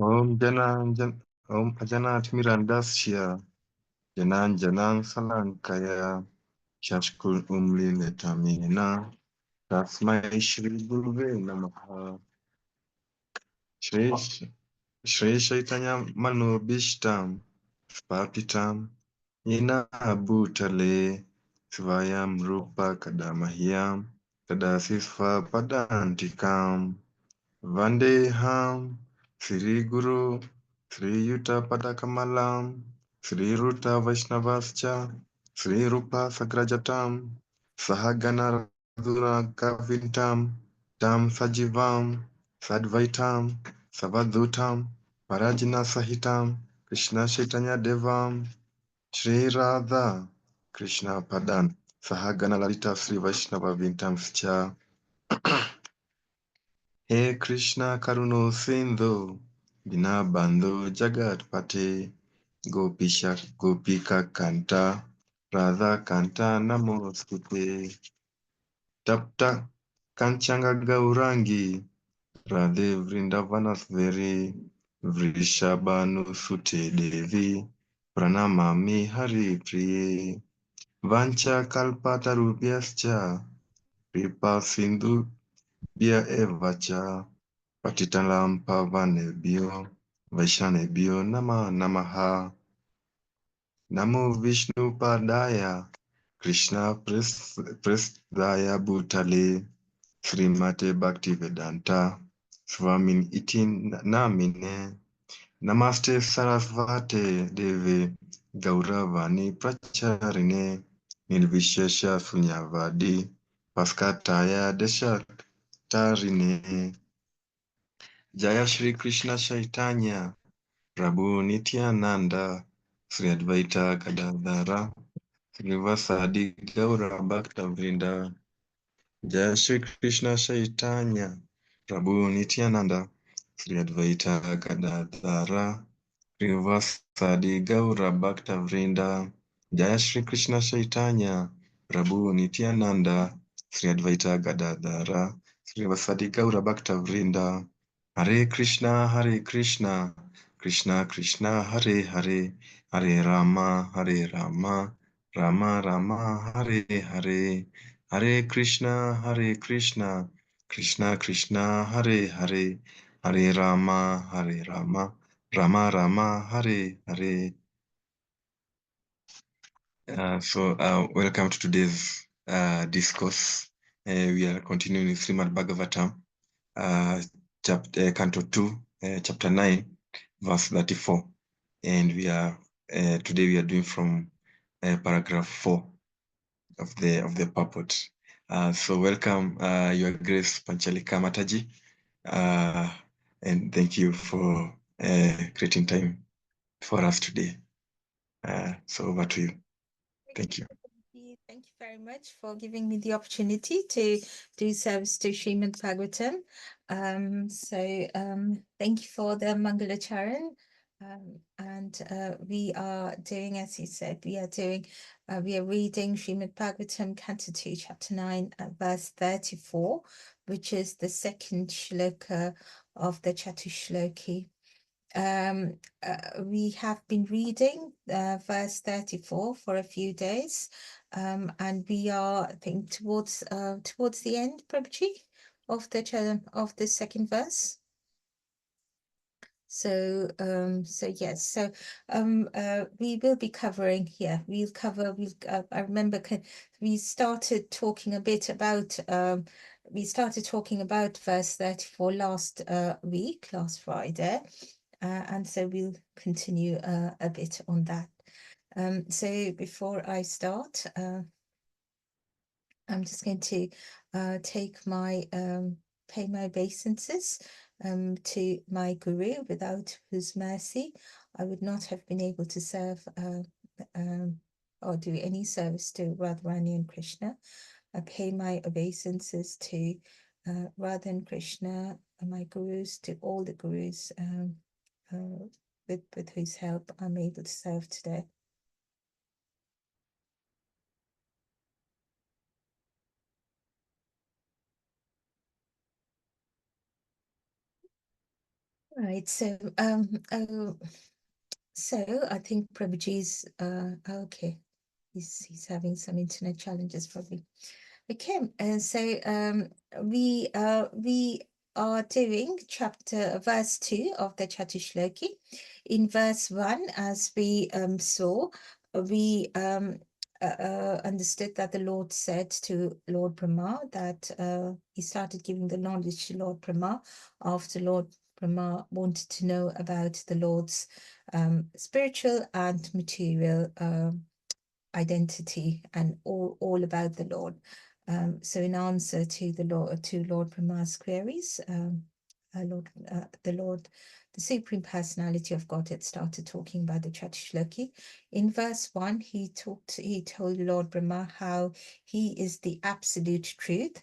Om Ajanat Mirandasya Janan Salankaya Shashkul Letamina Tasmai Shri Guruve Namaha Shri Shri Chaitanya Manobishtam Papitam Yena Bhutale Svayam Rupa Kadamahyam Kadasisva Padantikam Vandeham Sri Guru Sri Yuta Padakamalam Sri Ruta Vaishnavascha Sri Rupa Sagrajatam Sahagana Radhuna Kavintam Tam Sajivam Sadvaitam Savadhutam Parajina Sahitam Krishna Chaitanya Devam Shri Radha Krishna Padan Sahagana Lalita Sri Vaishnava Vintam Scha He Krishna Karuno Sindhu Dinabandhu Jagat Pate Gopika Kanta Radha Kanta Namostute Tapta Kanchanga Gaurangi Radhe Vrindavanasveri Vrishabhanu Sute Devi Pranamami Hari Priye Vancha Kalpatarubhyascha Kripa Sindhu Bia Evacha Patitalam Pavanebhyo Vaishnavebhyo Namaha Namo Vishnu Padaya Krishna Prestaya Bhutale Srimate Bhaktivedanta Swamin Iti Namine Namaste Sarasvate Deve Gauravani Pracharine Nirvishesha Sunyavadi Paskataya Deshatarine Jaya Shri Krishna Chaitanya Prabhu Nityananda Sri Advaita Gadadhara Srivasadi Gaura Bhakta Vrinda Jaya Shri Krishna Chaitanya Prabhu Nityananda Sri Advaita Gadadhara Srivasadi Gaura Bhakta Vrinda Jaya Shri Krishna Chaitanya Prabhu Nityananda Sri Advaita Gadadhara Srivasadi Gaura Bhakta Vrinda Hare Krishna, Krishna Krishna, Hare Hare, Hare Rama, Rama Rama, Hare Hare, Hare Krishna, Krishna Krishna, Hare Hare, Hare Rama, Rama Rama, Hare Hare. Welcome to today's discourse. We are continuing with Srimad Bhagavatam. Canto 2, chapter 9, verse 34. And we are today we are doing from paragraph 4 of the purport. So welcome, Your Grace Panchali Kar Mataji, and thank you for creating time for us today. So over to you. Thank you. Thank you very much for giving me the opportunity to do service to Srimad Bhagavatam. Thank you for the Mangalacharan. We are doing, as you said, we are reading Srimad Bhagavatam, Canto 2, Chapter 9, verse 34, which is the second shloka of the Chatushloki. We have been reading verse 34 for a few days, and we are, I think, towards the end, Prabhuji, of the second verse. So yes, we will be covering. Yeah, we'll cover. I remember we started talking a bit about. We started talking about verse 34 last Friday. And so we'll continue a bit on that. So before I start, I'm just going to pay my obeisances to my Guru, without whose mercy I would not have been able to serve or do any service to Radharani and Krishna. I pay my obeisances to Radha and Krishna, my Gurus, to all the Gurus with whose help I'm able to serve today. Right. So I think Prabhuji's okay. He's having some internet challenges probably. Okay, we are doing chapter verse 2 of the Chatushloki. In verse 1, as we saw, we understood that the Lord said to Lord Brahma that he started giving the knowledge to Lord Brahma after Lord Brahma wanted to know about the Lord's spiritual and material identity and all about the Lord. So in answer to Lord Brahma's queries, the Supreme Personality of Godhead started talking about the Chatushloki. In verse 1, he told Lord Brahma how he is the absolute truth,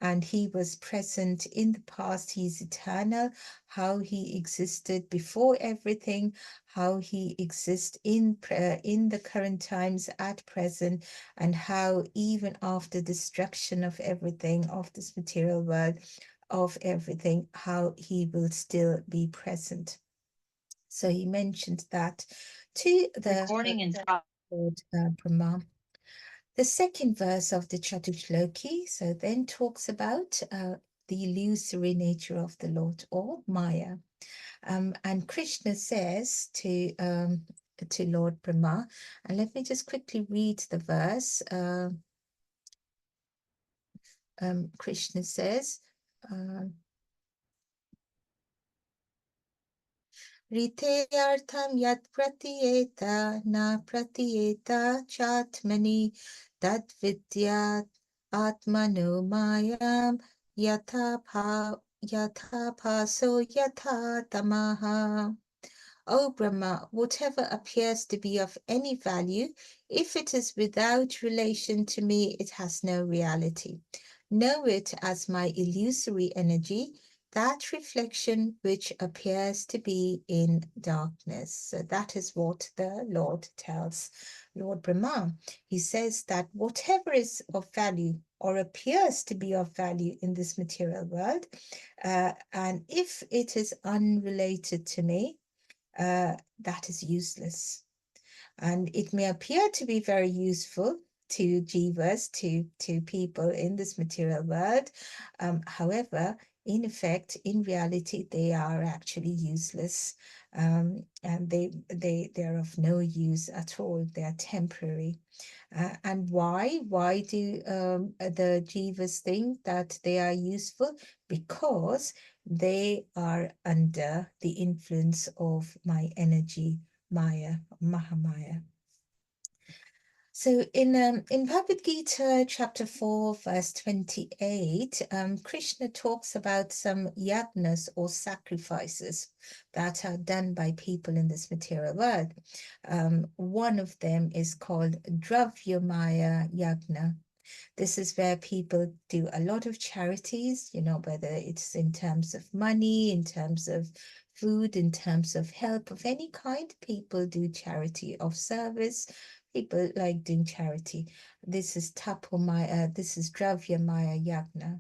and he was present in the past, he is eternal, how he existed before everything, how he exists in the current times at present, and how even after destruction of everything, of this material world, of everything, how he will still be present. So he mentioned that to the Lord Brahma. The second verse of the Chatushloki so then talks about the illusory nature of the Lord, or Maya. And Krishna says to Lord Brahma, and let me just quickly read the verse. Krishna says, Riteartham yat pratyeta na pratyeta chatmani tad vidyat atmano mayam yatha paso yatha tamaha. O Brahma, whatever appears to be of any value, if it is without relation to me, it has no reality. Know it as my illusory energy, that reflection which appears to be in darkness. So that is what the Lord tells Lord Brahma. He says that whatever is of value or appears to be of value in this material world, and if it is unrelated to me, that is useless. And it may appear to be very useful to jivas, to people in this material world. However, in effect, in reality, they are actually useless, and they are of no use at all. They are temporary. And why? Why do the jivas think that they are useful? Because they are under the influence of my energy, Maya, Mahamaya. So in Bhagavad Gita, chapter 4, verse 28, Krishna talks about some yagnas or sacrifices that are done by people in this material world. One of them is called Dravyamaya Yagna. This is where people do a lot of charities, whether it's in terms of money, in terms of food, in terms of help of any kind. People do charity of service. People like doing charity. This is Tapomaya, this is Dravyamaya Yagna.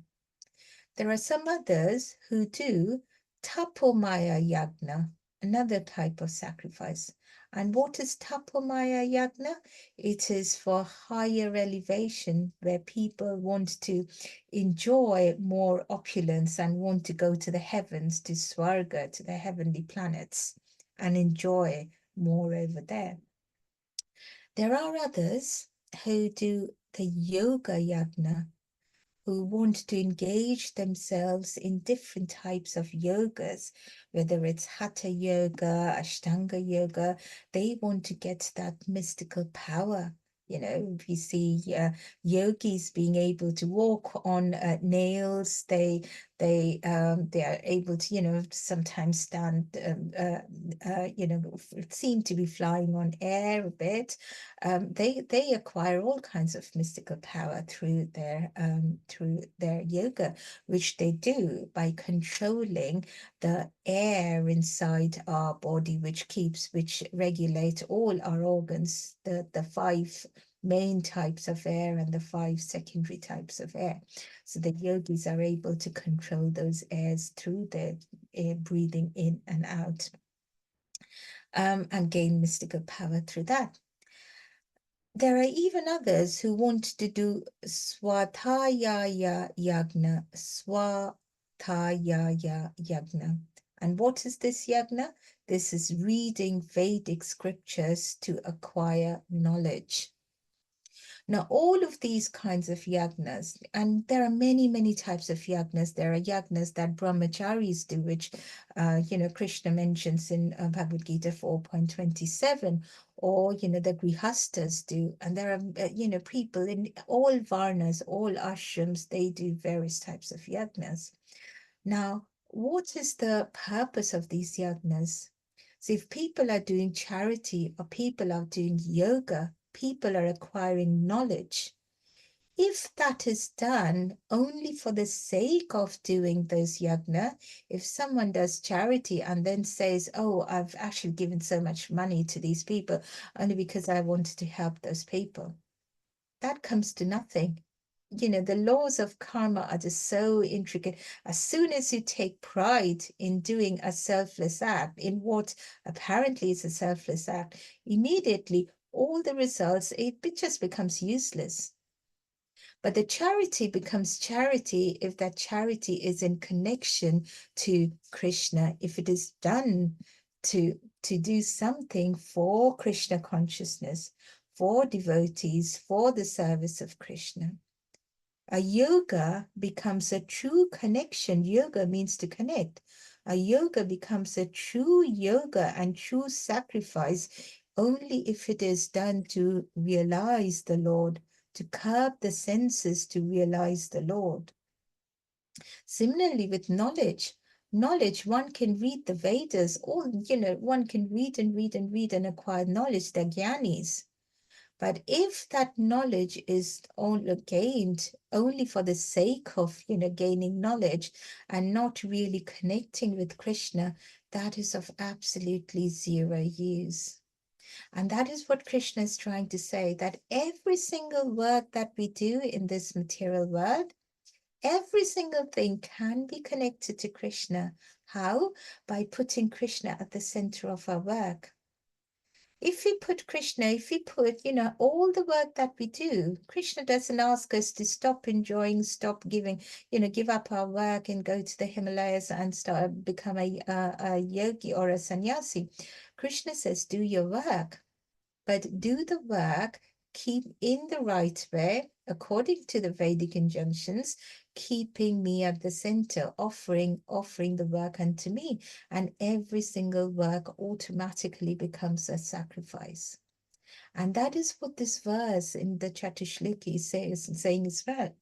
There are some others who do Tapomaya Yagna, another type of sacrifice. And what is Tapomaya Yagna? It is for higher elevation, where people want to enjoy more opulence and want to go to the heavens, to Swarga, to the heavenly planets, and enjoy more over there. There are others who do the Yoga Yagna, who want to engage themselves in different types of yogas, whether it's Hatha Yoga, Ashtanga Yoga. They want to get that mystical power. We see yogis being able to walk on nails. They are able to, sometimes stand, seem to be flying on air a bit. They acquire all kinds of mystical power through their yoga, which they do by controlling the air inside our body, which regulate all our organs, the five main types of air and the five secondary types of air. So the yogis are able to control those airs through their breathing in and out, and gain mystical power through that. There are even others who want to do Swathayaya Yagna, Swathayaya Yagna. And what is this yagna? This is reading Vedic scriptures to acquire knowledge. Now, all of these kinds of yagnas, and there are many, many types of yagnas. There are yagnas that brahmacharis do, which, Krishna mentions in Bhagavad Gita 4.27, or, the grihastas do. And there are, people in all varnas, all ashrams, they do various types of yagnas. Now, what is the purpose of these yagnas? So if people are doing charity or people are doing yoga, people are acquiring knowledge. If that is done only for the sake of doing those yagna, if someone does charity and then says, oh, I've actually given so much money to these people only because I wanted to help those people, that comes to nothing. The laws of karma are just so intricate. As soon as you take pride in doing a selfless act, in what apparently is a selfless act, immediately all the results, it just becomes useless. But the charity becomes charity if that charity is in connection to Krishna, if it is done to do something for Krishna consciousness, for devotees, for the service of Krishna. A yoga becomes a true connection. Yoga means to connect. A yoga becomes a true yoga and true sacrifice only if it is done to realize the Lord, to curb the senses to realize the Lord. Similarly, with knowledge, one can read the Vedas, or, one can read and read and read and acquire knowledge, the jnanis. But if that knowledge is only gained only for the sake of, gaining knowledge and not really connecting with Krishna, that is of absolutely zero use. And that is what Krishna is trying to say, that every single work that we do in this material world, every single thing can be connected to Krishna. How? By putting Krishna at the center of our work. If we put Krishna, if we put, all the work that we do, Krishna doesn't ask us to stop enjoying, stop giving, give up our work and go to the Himalayas and start become a yogi or a sannyasi. Krishna says, do your work, but do the work, keep in the right way, according to the Vedic injunctions, keeping me at the center, offering the work unto me. And every single work automatically becomes a sacrifice. And that is what this verse in the Chatushliki is saying as well.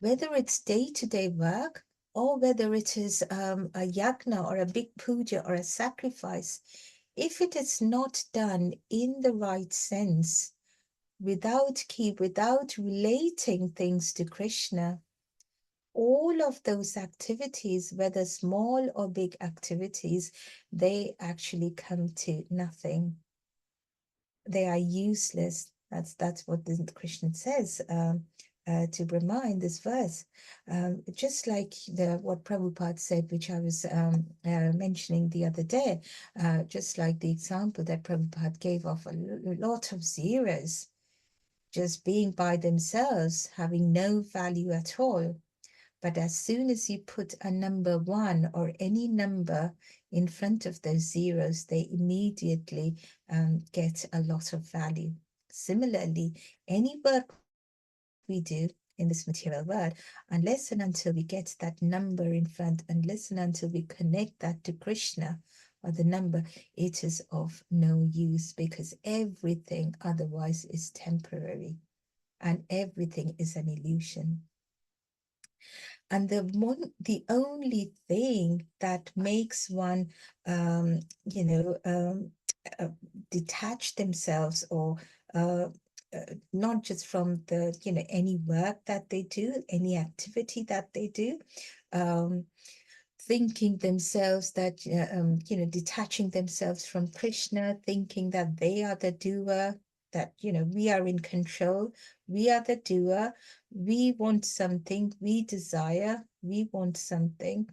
Whether it's day-to-day work or whether it is a yagna or a big puja or a sacrifice, if it is not done in the right sense, without relating things to Krishna, all of those activities, whether small or big activities, they actually come to nothing. They are useless. That's what the Krishna says to Brahma in this verse. Just like what Prabhupada said, which I was mentioning the other day, just like the example that Prabhupada gave of a lot of zeros just being by themselves, having no value at all. But as soon as you put a number one or any number in front of those zeros, they immediately get a lot of value. Similarly, any work we do in this material world, unless and until we get that number in front, unless and until we connect that to Krishna or the number, it is of no use, because everything otherwise is temporary and everything is an illusion. And the only thing that makes one, uh, detach themselves, or not just from the, any work that they do, any activity that they do, um, thinking themselves that, detaching themselves from Krishna, thinking that they are the doer, that, we are in control, we are the doer, we want something, we desire, we want something.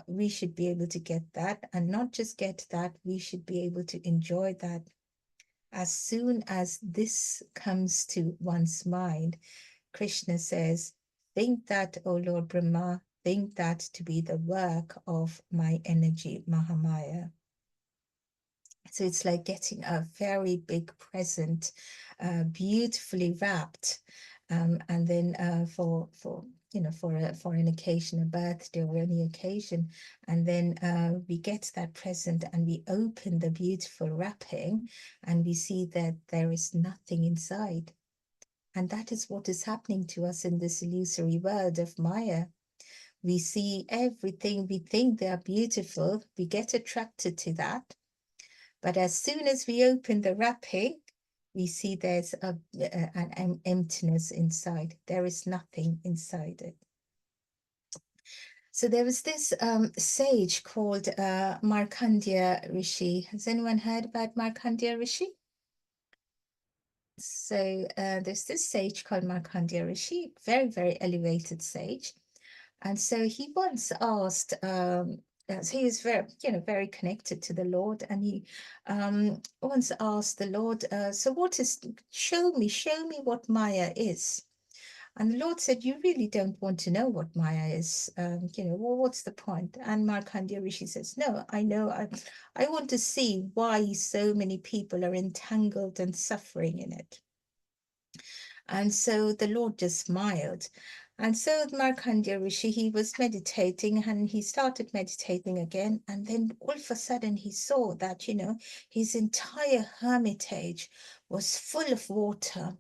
we should be able to get that, and not just get that, we should be able to enjoy that. As soon as this comes to one's mind, Krishna says, think that, O Lord Brahma, think that to be the work of my energy, Mahamaya. So it's like getting a very big present, beautifully wrapped, and then for for an occasion, a birthday or any occasion, and then we get that present and we open the beautiful wrapping, and we see that there is nothing inside. And that is what is happening to us in this illusory world of Maya. We see everything, we think they are beautiful, we get attracted to that. But as soon as we open the wrapping, we see there's an emptiness inside. There is nothing inside it. So there was this sage called Markandeya Rishi. Has anyone heard about Markandeya Rishi? So there's this sage called Markandeya Rishi, very, very elevated sage. And so he once asked, so he was very, very connected to the Lord, and he once asked the Lord, so what is, show me what Maya is. And the Lord said, you really don't want to know what Maya is. Well, what's the point? And Markandeya Rishi says, no, I know. I want to see why so many people are entangled and suffering in it. And so the Lord just smiled. And so Markandeya Rishi, he was meditating, and he started meditating again. And then all of a sudden he saw that, his entire hermitage was full of water,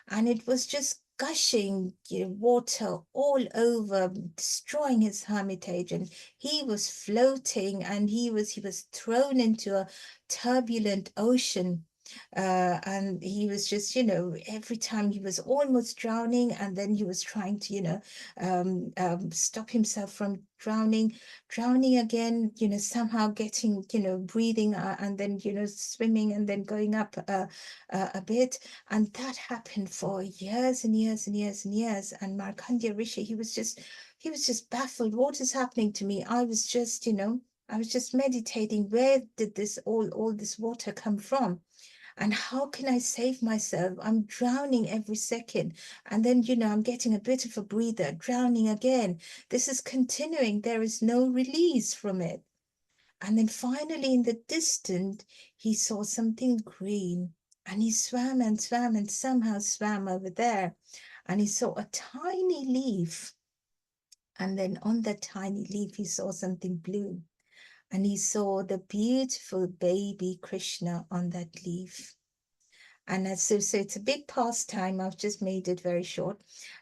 and it was just gushing water all over, destroying his hermitage. And he was floating, and he was thrown into a turbulent ocean. And he was just, every time he was almost drowning, and then he was trying to, stop himself from drowning again, somehow getting, breathing, and then, swimming, and then going up a bit. And that happened for years and years and years and years. And Markandeya Rishi, he was just baffled. What is happening to me? I was just, I was just meditating. Where did all this water come from? And how can I save myself? I'm drowning every second. And then, I'm getting a bit of a breather, drowning again. This is continuing. There is no release from it. And then finally, in the distance, he saw something green. And he swam and swam and somehow swam over there. And he saw a tiny leaf. And then on that tiny leaf, he saw something blue. And he saw the beautiful baby Krishna on that leaf. And so it's a big pastime. I've just made it very short.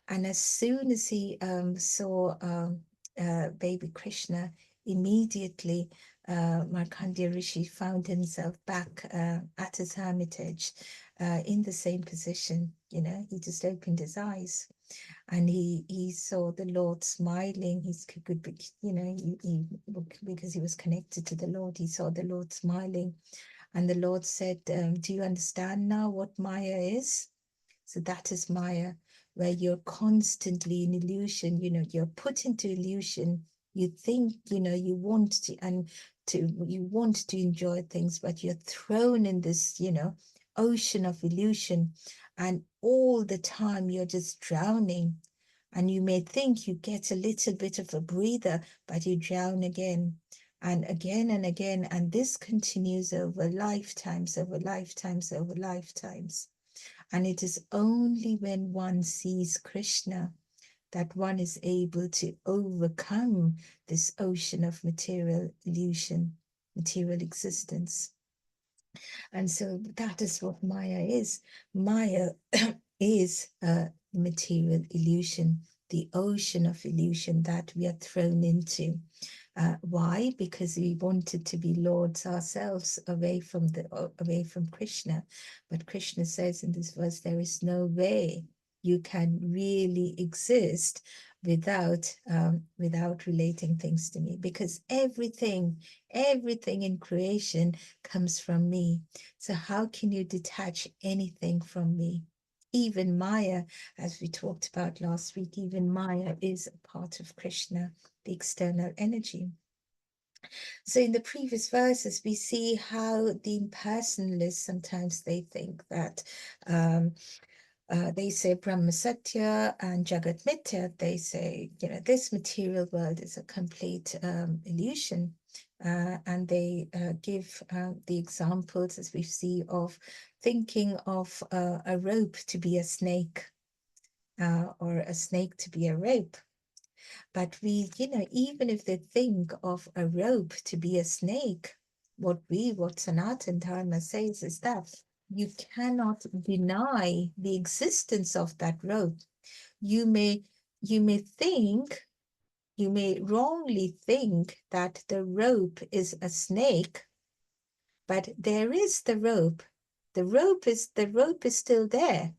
And as soon as he saw baby Krishna, immediately Markandeya Rishi found himself back at his hermitage in the same position. He just opened his eyes, and he saw the Lord smiling. He's good, because he was connected to the Lord. He saw the Lord smiling. And the Lord said, do you understand now what Maya is? So that is Maya, where you're constantly in illusion, you're put into illusion. You think, you want to enjoy things, but you're thrown in this, ocean of illusion. And all the time you're just drowning. And you may think you get a little bit of a breather, but you drown again and again and again. And this continues over lifetimes, over lifetimes, over lifetimes. And it is only when one sees Krishna that one is able to overcome this ocean of material illusion, material existence. And so that is what Maya is. Maya is a material illusion, the ocean of illusion that we are thrown into. Why? Because we wanted to be lords ourselves away from Krishna. But Krishna says in this verse, there is no way you can really exist without relating things to me, because everything in creation comes from me. So how can you detach anything from me? even Maya, as we talked about last week, even Maya is a part of Krishna, the external energy. So in the previous verses, we see how the impersonalists, sometimes they think that they say Brahma Satya and Jagat Mithya. They say, this material world is a complete illusion. And they give the examples, as we see, of thinking of a rope to be a snake, or a snake to be a rope. But we, even if they think of a rope to be a snake, what Sanatana Dharma says is that you cannot deny the existence of that rope. You may wrongly think that the rope is a snake, but there is the rope. The rope is still there.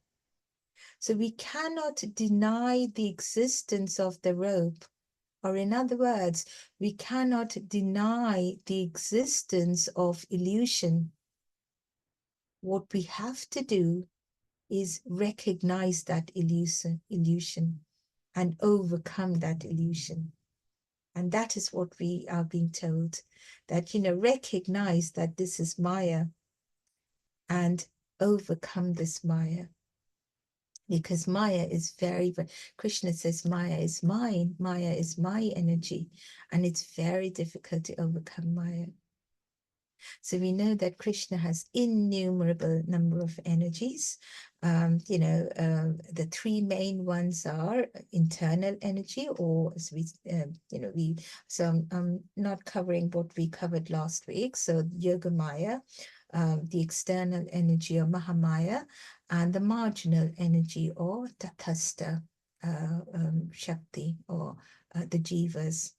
So we cannot deny the existence of the rope. Or in other words, we cannot deny the existence of illusion. What we have to do is recognize that illusion and overcome that illusion. And that is what we are being told, that, recognize that this is Maya and overcome this Maya. Because Maya is Krishna says Maya is mine, Maya is my energy, and it's very difficult to overcome Maya. So we know that Krishna has innumerable number of energies. The three main ones are internal energy, or as so I'm not covering what we covered last week. So Yoga Maya, the external energy or Mahamaya, and the marginal energy or Tathastha Shakti, or the Jivas.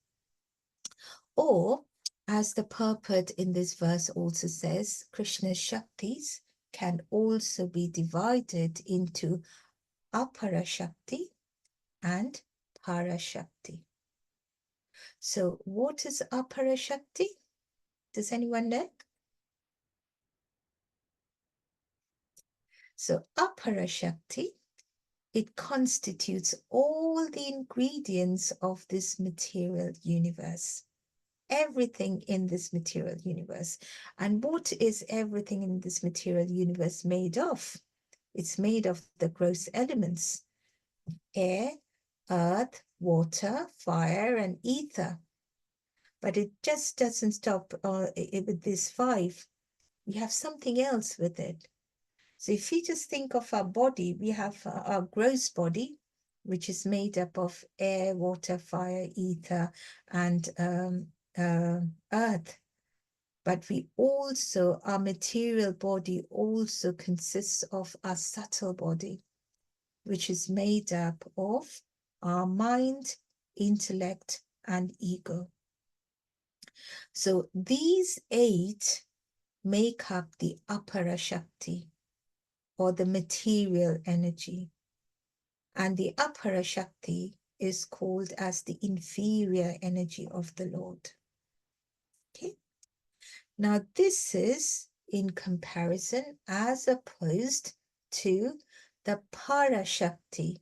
Or, as the purport in this verse also says, Krishna's Shaktis can also be divided into Apara Shakti and Para Shakti. So what is Apara Shakti? Does anyone know? So Apara Shakti, it constitutes all the ingredients of this material universe. Everything in this material universe. And what is everything in this material universe made of? It's made of the gross elements: air, earth, water, fire, and ether. But it just doesn't stop with these five. We have something else with it. So if you just think of our body, we have our gross body, which is made up of air, water, fire, ether, and earth. But our material body also consists of our subtle body, which is made up of our mind, intellect, and ego. So these 8 make up the Apara Shakti, or the material energy. And the Apara Shakti is called as the inferior energy of the Lord. Okay. Now this is in comparison as opposed to the Para Shakti,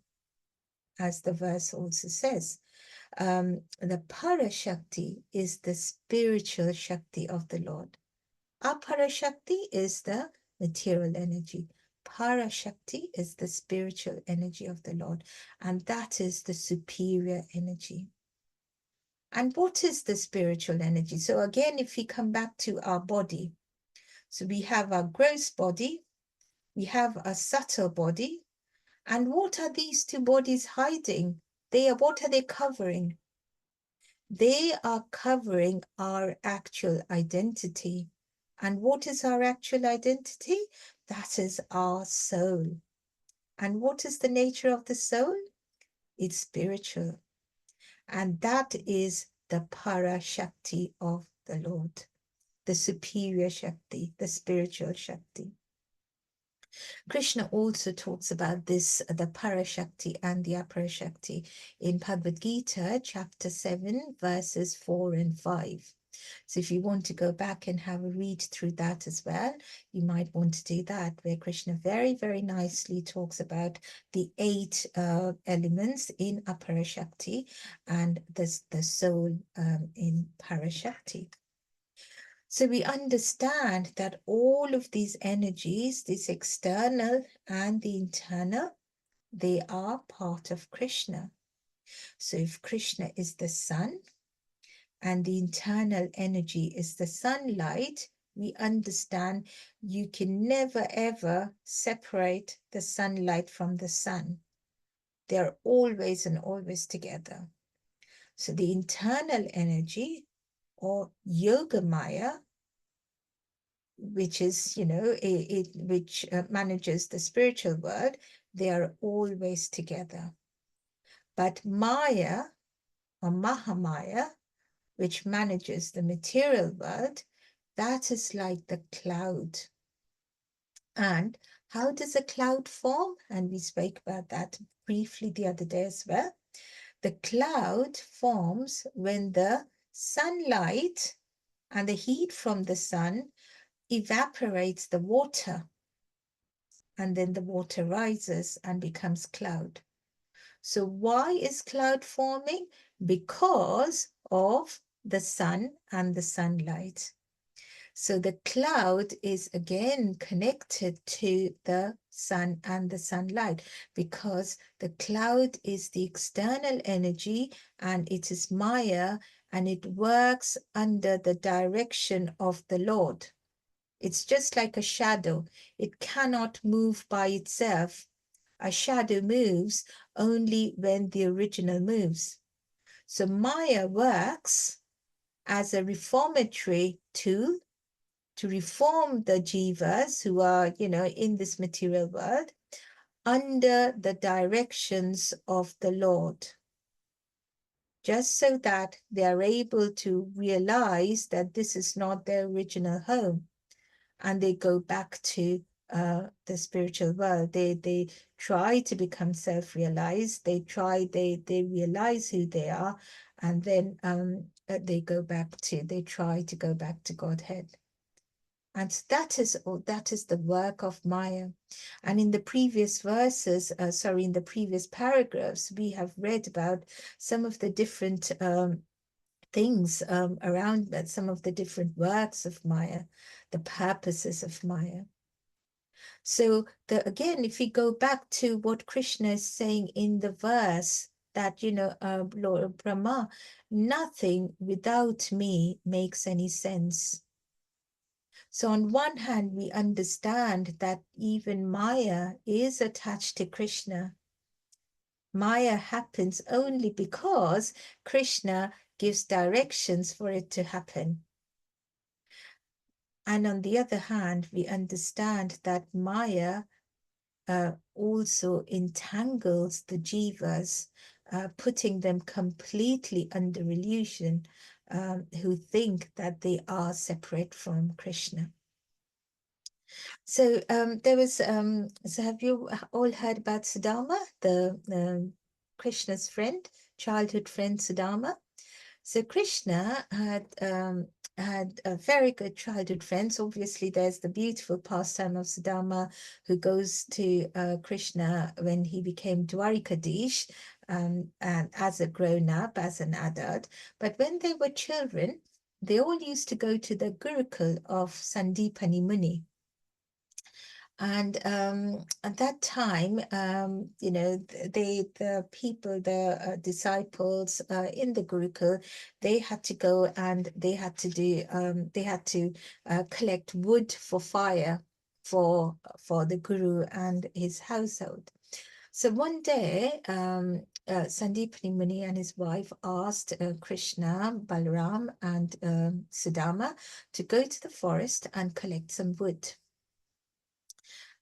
as the verse also says. The Para Shakti is the spiritual Shakti of the Lord. Apara Shakti is the material energy. Para Shakti is the spiritual energy of the Lord, and that is the superior energy. And what is the spiritual energy? So again, if we come back to our body, so we have our gross body, we have a subtle body, and what are these two bodies hiding? What are they covering? They are covering our actual identity. And what is our actual identity? That is our soul. And what is the nature of the soul? It's spiritual. And that is the Para Shakti of the Lord, the superior Shakti, the spiritual Shakti. Krishna also talks about this, the Parashakti and the Aparashakti, in Bhagavad Gita, chapter 7, verses 4 and 5. So if you want to go back and have a read through that as well, you might want to do that, where Krishna very, very nicely talks about the 8 elements in Aparashakti and the soul in Parashakti. So we understand that all of these energies, this external and the internal, they are part of Krishna. So if Krishna is the sun and the internal energy is the sunlight, we understand you can never ever separate the sunlight from the sun. They're always and always together. So the internal energy, or yoga maya, which is, which manages the spiritual world, they are always together. But Maya, or Mahamaya, which manages the material world, that is like the cloud. And how does a cloud form? And we spoke about that briefly the other day as well. The cloud forms when the sunlight and the heat from the sun evaporates the water, and then the water rises and becomes cloud. So why is cloud forming? Because of the sun and the sunlight. So the cloud is again connected to the sun and the sunlight, because the cloud is the external energy and it is Maya, and it works under the direction of the Lord. It's just like a shadow. It cannot move by itself. A shadow moves only when the original moves. So Maya works as a reformatory tool to reform the jivas who are, in this material world under the directions of the Lord, just so that they are able to realize that this is not their original home, and they go back to the spiritual world. They try to become self-realized. They realize who they are, and then they try to go back to Godhead. And that is the work of Maya. And in the previous verses, in the previous paragraphs, we have read about some of the different things around that, some of the different works of Maya, the purposes of Maya. So again, if we go back to what Krishna is saying in the verse, that, Lord Brahma, nothing without me makes any sense. So on one hand, we understand that even Maya is attached to Krishna. Maya happens only because Krishna gives directions for it to happen. And on the other hand, we understand that Maya also entangles the jivas, putting them completely under illusion, who think that they are separate from Krishna. So so have you all heard about Sudama, the Krishna's friend, childhood friend Sudama? So Krishna had a very good childhood friends. Obviously, there's the beautiful pastime of Sudama, who goes to Krishna when he became Dwarikadish, and as a grown-up, as an adult. But when they were children, they all used to go to the Gurukul of Sandipani Muni. And at that time, the people, the disciples in the Gurukul, they had to go and they had to collect wood for fire for the Guru and his household. So one day, Sandipani Muni and his wife asked Krishna, Balaram, and Sudama to go to the forest and collect some wood,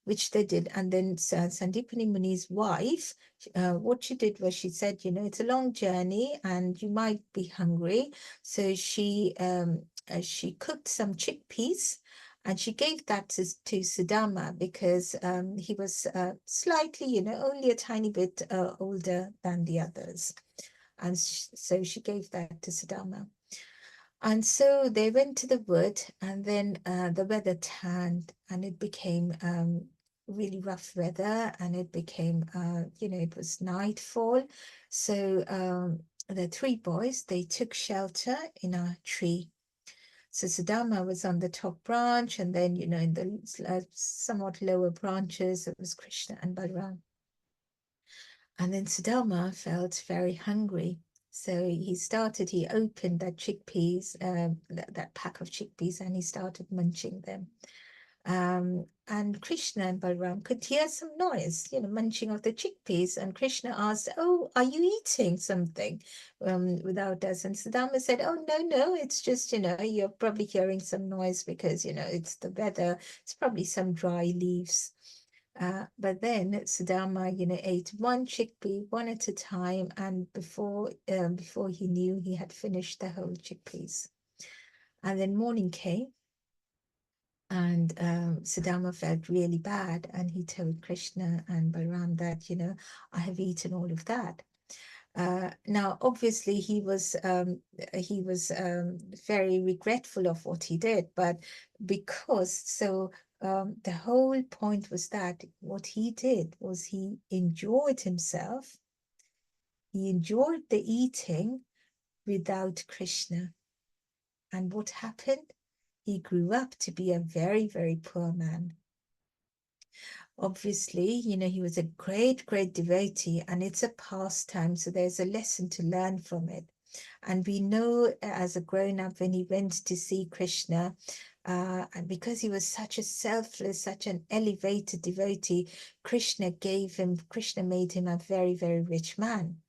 which they did. And then Sandipani Muni's wife, what she did was she said, it's a long journey and you might be hungry. So she cooked some chickpeas and she gave that to Sudama, because he was slightly, only a tiny bit older than the others. And so she gave that to Sudama. And so they went to the wood, and then the weather turned, and it became really rough weather, and it became, it was nightfall. So the three boys, they took shelter in a tree. So Sudama was on the top branch, and then, in the somewhat lower branches, it was Krishna and Balaram. And then Sudama felt very hungry. So he opened that chickpeas, that pack of chickpeas, and he started munching them. And Krishna and Balaram could hear some noise, munching of the chickpeas. And Krishna asked, "Oh, are you eating something without us?" And Sudama said, "Oh, no, no, it's just, you're probably hearing some noise because, it's the weather. It's probably some dry leaves." But then Sudama, ate one chickpea one at a time, and before he knew, he had finished the whole chickpeas. And then morning came, and Sudama felt really bad, and he told Krishna and Balaram that, I have eaten all of that. Now, obviously, he was very regretful of what he did, but the whole point was that what he did was he enjoyed himself. He enjoyed the eating without Krishna. And what happened? He grew up to be a very, very poor man. Obviously, he was a great, great devotee, and it's a pastime, so there's a lesson to learn from it. And we know as a grown up, when he went to see Krishna, and because he was such a selfless, such an elevated devotee, Krishna made him a very, very rich man.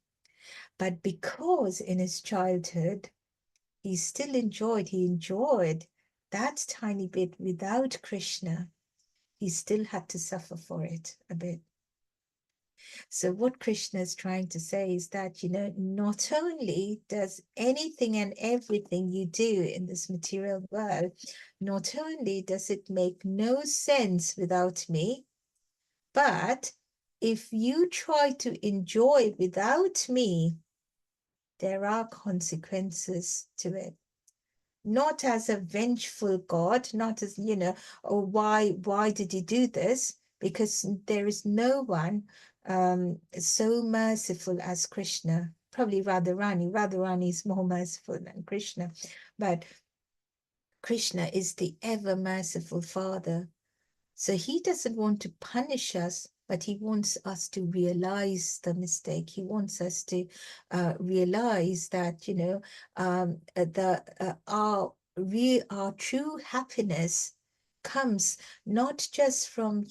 But because in his childhood, he enjoyed that tiny bit without Krishna, he still had to suffer for it a bit. So what Krishna is trying to say is that, not only does anything and everything you do in this material world, not only does it make no sense without me, but if you try to enjoy without me, there are consequences to it. Not as a vengeful God, not as, oh, why did you do this? Because there is no one so merciful as Krishna. Probably Radharani. Radharani is more merciful than Krishna. But Krishna is the ever merciful Father. So he doesn't want to punish us, but he wants us to realize the mistake. He wants us to realize that, our true happiness comes not just from,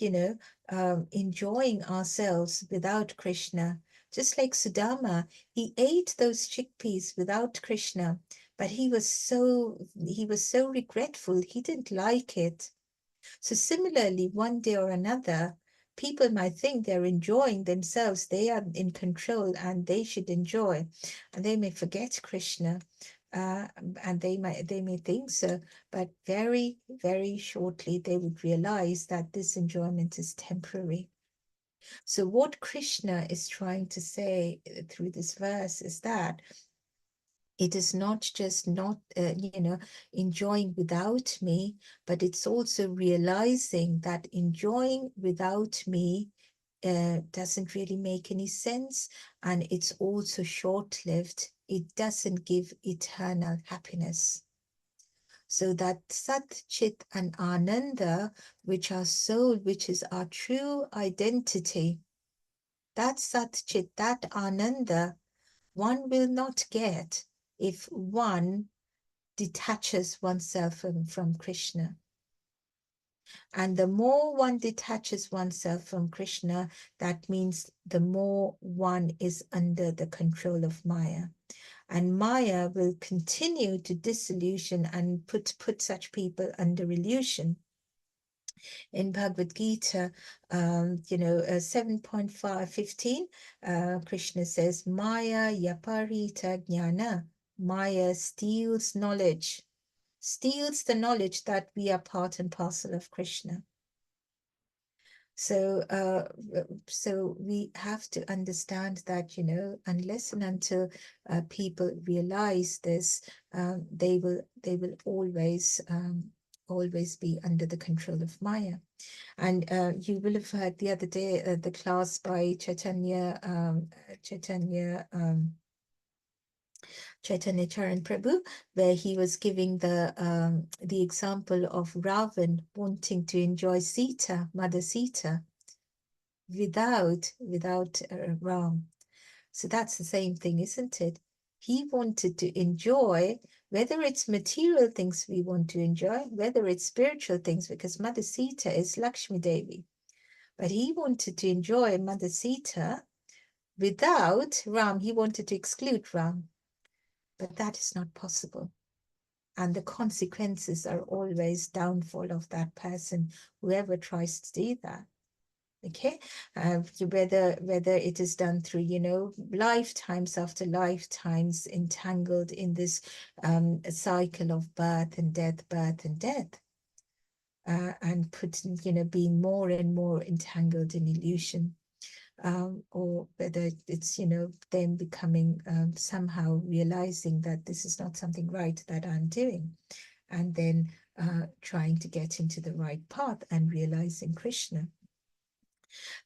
enjoying ourselves without Krishna. Just like Sudama, he ate those chickpeas without Krishna, but he was so regretful. He didn't like it. So similarly, one day or another, people might think they're enjoying themselves, they are in control and they should enjoy, and they may forget Krishna, uh, and they may think so, but very, very shortly they would realize that this enjoyment is temporary. So what Krishna is trying to say through this verse is that it is not just not enjoying without me, but it's also realizing that enjoying without me doesn't really make any sense, and it's also short-lived. It doesn't give eternal happiness. So that Sat, Chit, and Ananda, which are soul, which is our true identity, that Sat, Chit, that Ananda, one will not get if one detaches oneself from Krishna. And the more one detaches oneself from Krishna, that means the more one is under the control of Maya. And Maya will continue to disillusion and put such people under illusion. In Bhagavad Gita, 7.15, Krishna says, Maya yaparita jnana. Maya steals knowledge, steals the knowledge that we are part and parcel of Krishna. So we have to understand that, unless and until people realize this, they will always be under the control of Maya. And you will have heard the other day the class by Chaitanya Charan Prabhu, where he was giving the example of Ravan wanting to enjoy Sita, Mother Sita, without Ram. So that's the same thing, isn't it? He wanted to enjoy, whether it's material things we want to enjoy, whether it's spiritual things, because Mother Sita is Lakshmi Devi. But he wanted to enjoy Mother Sita without Ram. He wanted to exclude Ram. But that is not possible. And the consequences are always downfall of that person, whoever tries to do that. Okay, whether it is done through, lifetimes after lifetimes entangled in this cycle of birth and death, and being more and more entangled in illusion, or whether it's, them becoming somehow realizing that this is not something right that I'm doing, and then trying to get into the right path and realizing Krishna.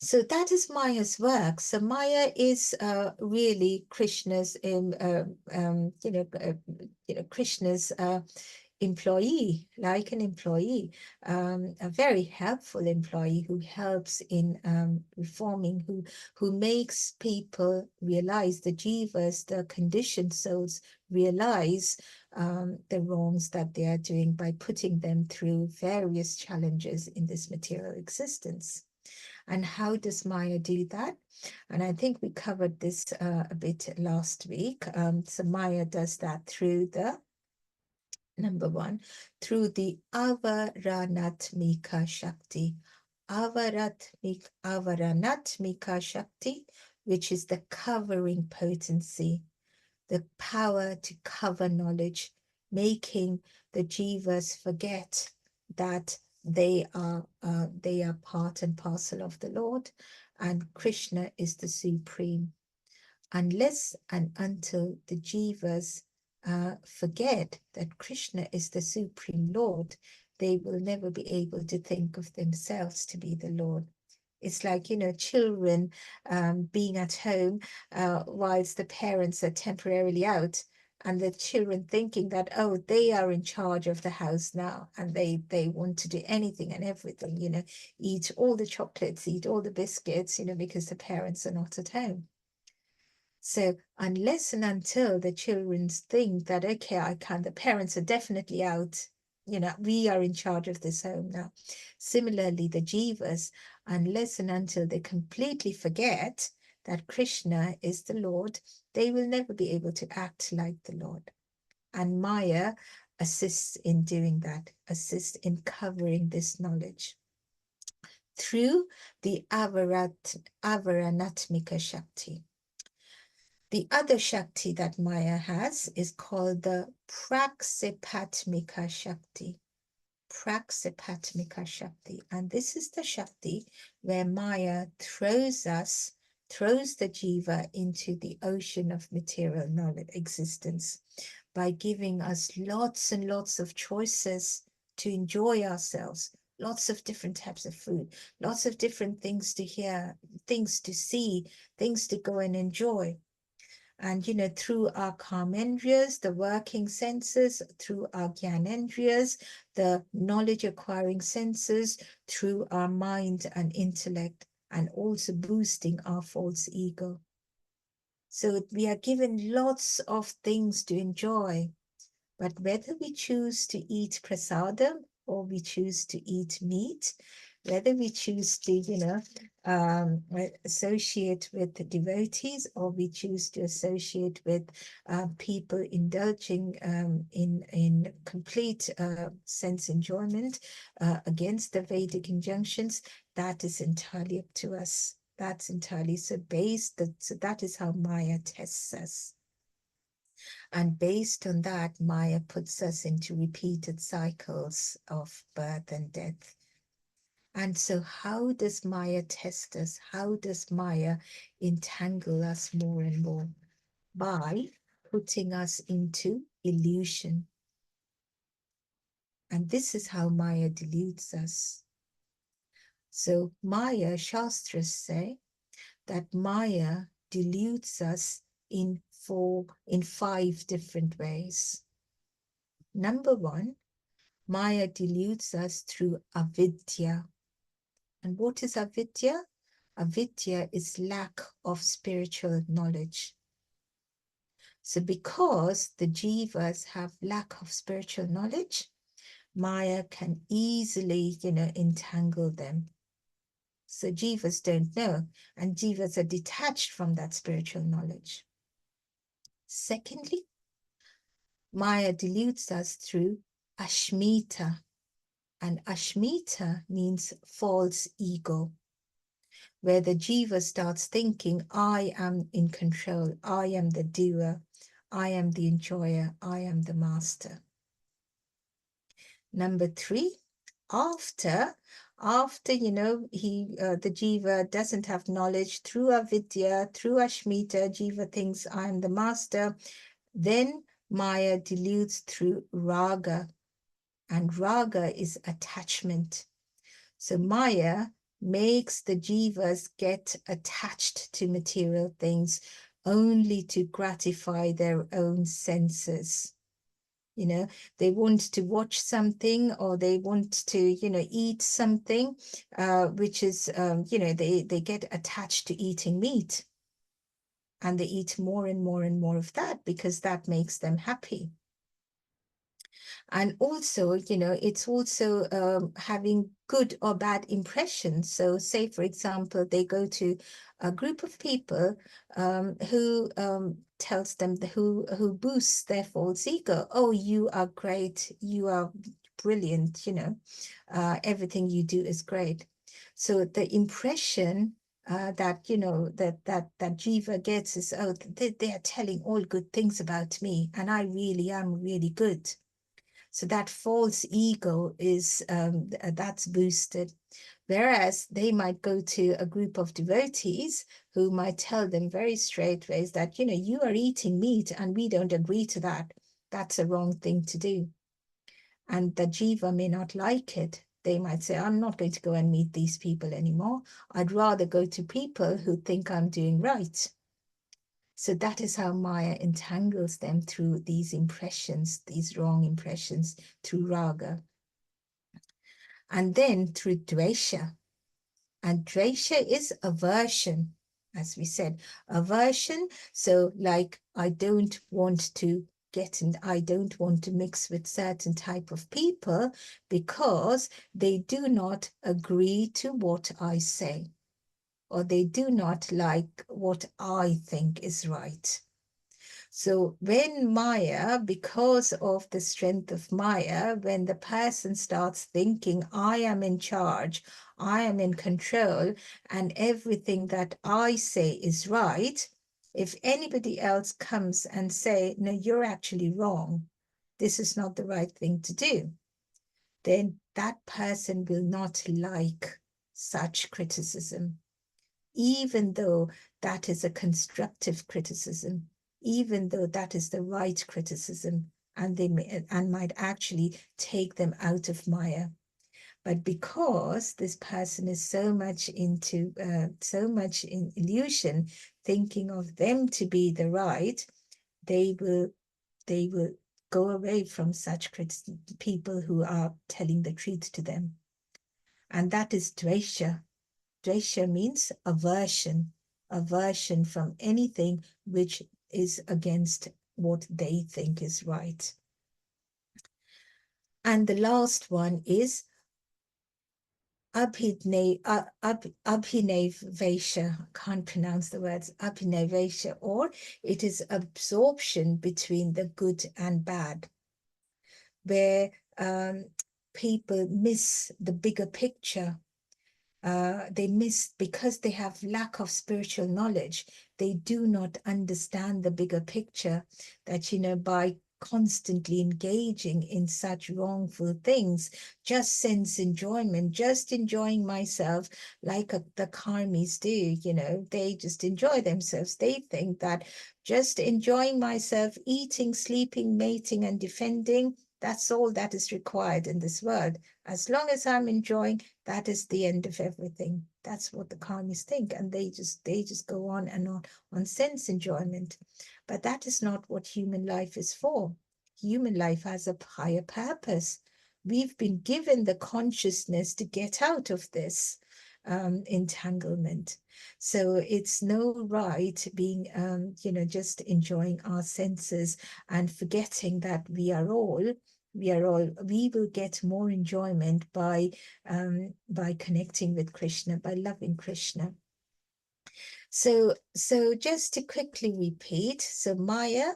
So that is Maya's work. So Maya is really Krishna's, Krishna's employee, like an employee, a very helpful employee who helps in reforming, who makes people realize, the jivas, the conditioned souls, realize the wrongs that they are doing by putting them through various challenges in this material existence. And how does Maya do that? And I think we covered this a bit last week. So Maya does that through number one, through the avaranatmika shakti. Avaranatmika shakti, which is the covering potency, the power to cover knowledge, making the jivas forget that they are part and parcel of the Lord, and Krishna is the supreme. Unless and until the jivas forget that Krishna is the supreme Lord, they will never be able to think of themselves to be the Lord. It's like, children being at home whilst the parents are temporarily out, and the children thinking that, oh, they are in charge of the house now, and they want to do anything and everything, eat all the chocolates, eat all the biscuits, because the parents are not at home. So unless and until the children think that, okay, the parents are definitely out, we are in charge of this home now. Similarly, the jivas, unless and until they completely forget that Krishna is the Lord, they will never be able to act like the Lord. And Maya assists in doing that, assists in covering this knowledge through the avaranatmika shakti. The other Shakti that Maya has is called the Praksipatmika Shakti. Praksipatmika Shakti. And this is the Shakti where Maya throws the jiva into the ocean of material knowledge existence by giving us lots and lots of choices to enjoy ourselves, lots of different types of food, lots of different things to hear, things to see, things to go and enjoy. And, through our karmendriyas, the working senses, through our gyanendriyas, the knowledge acquiring senses, through our mind and intellect, and also boosting our false ego. So we are given lots of things to enjoy, but whether we choose to eat prasadam or we choose to eat meat, whether we choose to, associate with the devotees or we choose to associate with people indulging in complete sense enjoyment against the Vedic injunctions, that is entirely up to us. That's entirely so that is how Maya tests us. And based on that, Maya puts us into repeated cycles of birth and death. And so how does Maya test us? How does Maya entangle us more and more? By putting us into illusion. And this is how Maya deludes us. So Maya, Shastras say that Maya deludes us in 5 different ways. Number 1, Maya deludes us through avidya. And what is avidya? Avidya is lack of spiritual knowledge. So because the jivas have lack of spiritual knowledge, Maya can easily, entangle them. So jivas don't know, and jivas are detached from that spiritual knowledge. Secondly, Maya deludes us through ashmita, and ashmita means false ego, where the jiva starts thinking, I am in control, I am the doer, I am the enjoyer, I am the master. Number 3, after the jiva doesn't have knowledge through avidya, through ashmita, jiva thinks I am the master, then Maya deludes through raga, and raga is attachment. So Maya makes the jivas get attached to material things only to gratify their own senses. They want to watch something, or they want to, eat something, which is, they get attached to eating meat. And they eat more and more and more of that because that makes them happy. And also, it's also having good or bad impressions. So say, for example, they go to a group of people who tells them, who boosts their false ego. Oh, you are great. You are brilliant. Everything you do is great. So the impression that that jiva gets is, oh, they are telling all good things about me, and I really am really good. So that false ego is that's boosted. Whereas they might go to a group of devotees who might tell them very straight ways that, you are eating meat and we don't agree to that. That's a wrong thing to do. And the jiva may not like it. They might say, I'm not going to go and meet these people anymore. I'd rather go to people who think I'm doing right. So that is how Maya entangles them through these impressions, these wrong impressions, through raga. And then through dvesha. And dvesha is aversion, as we said, aversion. So like, I don't want to get in, I don't want to mix with certain type of people because they do not agree to what I say, or they do not like what I think is right. So when Maya, because of the strength of Maya, when the person starts thinking, I am in charge, I am in control, and everything that I say is right, if anybody else comes and say, no, you're actually wrong, this is not the right thing to do, then that person will not like such criticism, even though that is a constructive criticism, even though that is the right criticism, and might actually take them out of Maya. But because this person is so much in illusion, thinking of them to be the right, they will go away from such people who are telling the truth to them. And that is dvesha. Dvesha means aversion, aversion from anything which is against what they think is right. And the last one is abhinavesha. I can't pronounce the words, abhinavesha, or it is absorption between the good and bad, where people miss the bigger picture. They miss, because they have lack of spiritual knowledge, they do not understand the bigger picture, that, by constantly engaging in such wrongful things, just sense enjoyment, just enjoying myself like the karmis do, they just enjoy themselves. They think that just enjoying myself, eating, sleeping, mating, and defending, that's all that is required in this world. As long as I'm enjoying, that is the end of everything. That's what the karmis think, and they just go on and on sense enjoyment. But that is not what human life is for. Human life has a higher purpose. We've been given the consciousness to get out of this entanglement. So it's no right being, just enjoying our senses and forgetting that we will get more enjoyment by connecting with Krishna, by loving Krishna. So just to quickly repeat, so Maya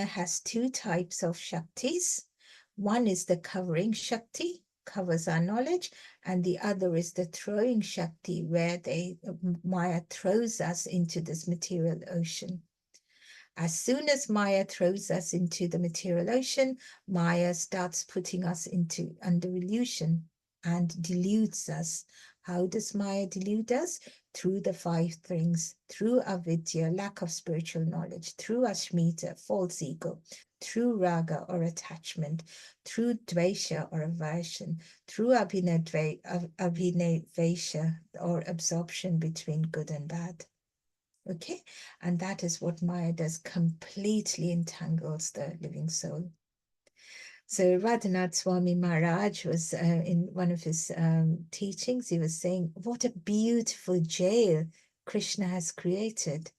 has two types of Shaktis. One is the covering Shakti, covers our knowledge, and the other is the throwing Shakti, where Maya throws us into this material ocean. As soon as Maya throws us into the material ocean, Maya starts putting us under illusion and deludes us. How does Maya delude us? Through the five things, through avidya, lack of spiritual knowledge, through asmita, false ego, through raga or attachment, through dvesha or aversion, through abhinavesha or absorption between good and bad. Okay, and that is what Maya does, completely entangles the living soul. So Radhanath Swami Maharaj was in one of his teachings, he was saying, what a beautiful jail Krishna has created.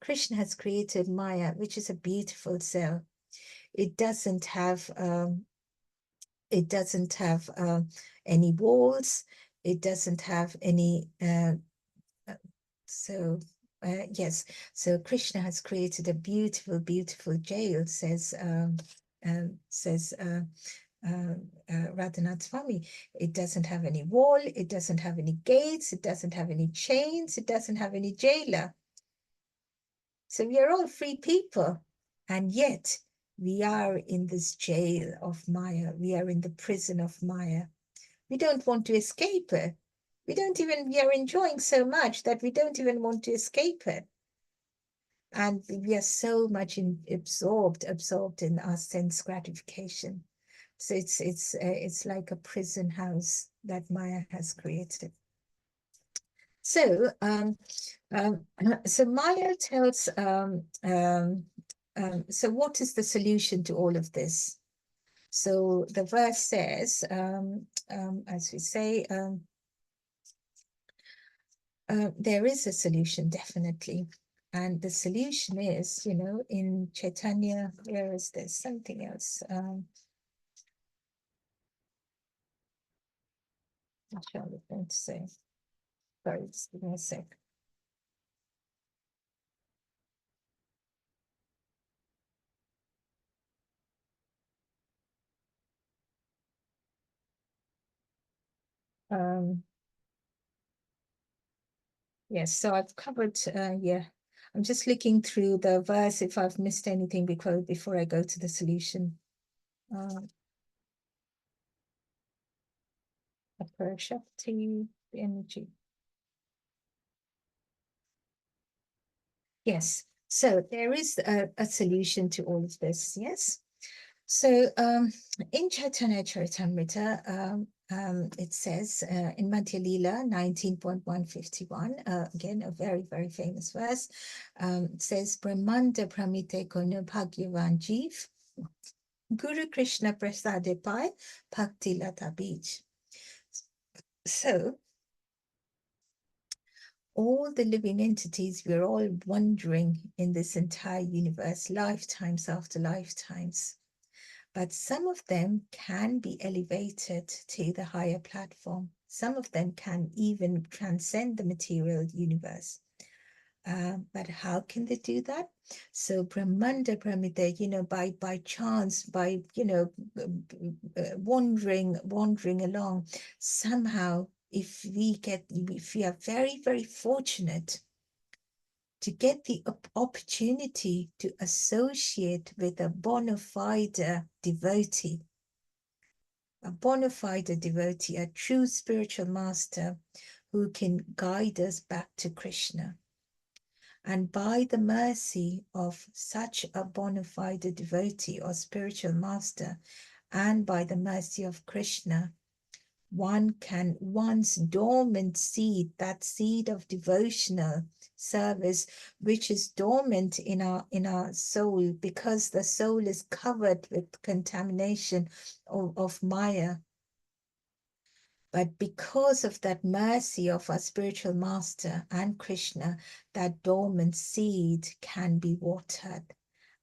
Krishna has created Maya, which is a beautiful cell. It doesn't have any walls. It doesn't have any yes, so Krishna has created a beautiful, beautiful jail, says Radhanath Swami. It doesn't have any wall, it doesn't have any gates, it doesn't have any chains, it doesn't have any jailer. So we are all free people, and yet we are in this jail of Maya. We are in the prison of Maya. We don't want to escape it. We are enjoying so much that we don't even want to escape it. And we are so much absorbed in our sense gratification. So it's like a prison house that Maya has created. So so Maya tells. So what is the solution to all of this? So the verse says, as we say, there is a solution, definitely. And the solution is, in Chaitanya, where is this? Something else. What shall I going to say? Sorry, just give me a sec. Yes, so I've covered, yeah. I'm just looking through the verse if I've missed anything before I go to the solution. Shakti, the energy. Yes, so there is a solution to all of this, yes. So in Chaitanya Charitamrita, it says in Madhya Lila 19.151, again, a very, very famous verse, it says, Brahmanda Pramite Kono Bhagyavan Jeev, Guru Krishna Prasade Pai, Bhakti Lata Beach. So all the living entities, we're all wandering in this entire universe, lifetimes after lifetimes. But some of them can be elevated to the higher platform. Some of them can even transcend the material universe. But how can they do that? So Brahmanda Brahmita, by chance, by wandering along, somehow, if we are very, very fortunate, to get the opportunity to associate with a bona fide devotee, a true spiritual master who can guide us back to Krishna. And by the mercy of such a bona fide devotee or spiritual master, and by the mercy of Krishna, one's dormant seed, that seed of devotional service, which is dormant in our soul, because the soul is covered with contamination of Maya. But because of that mercy of our spiritual master and Krishna, that dormant seed can be watered.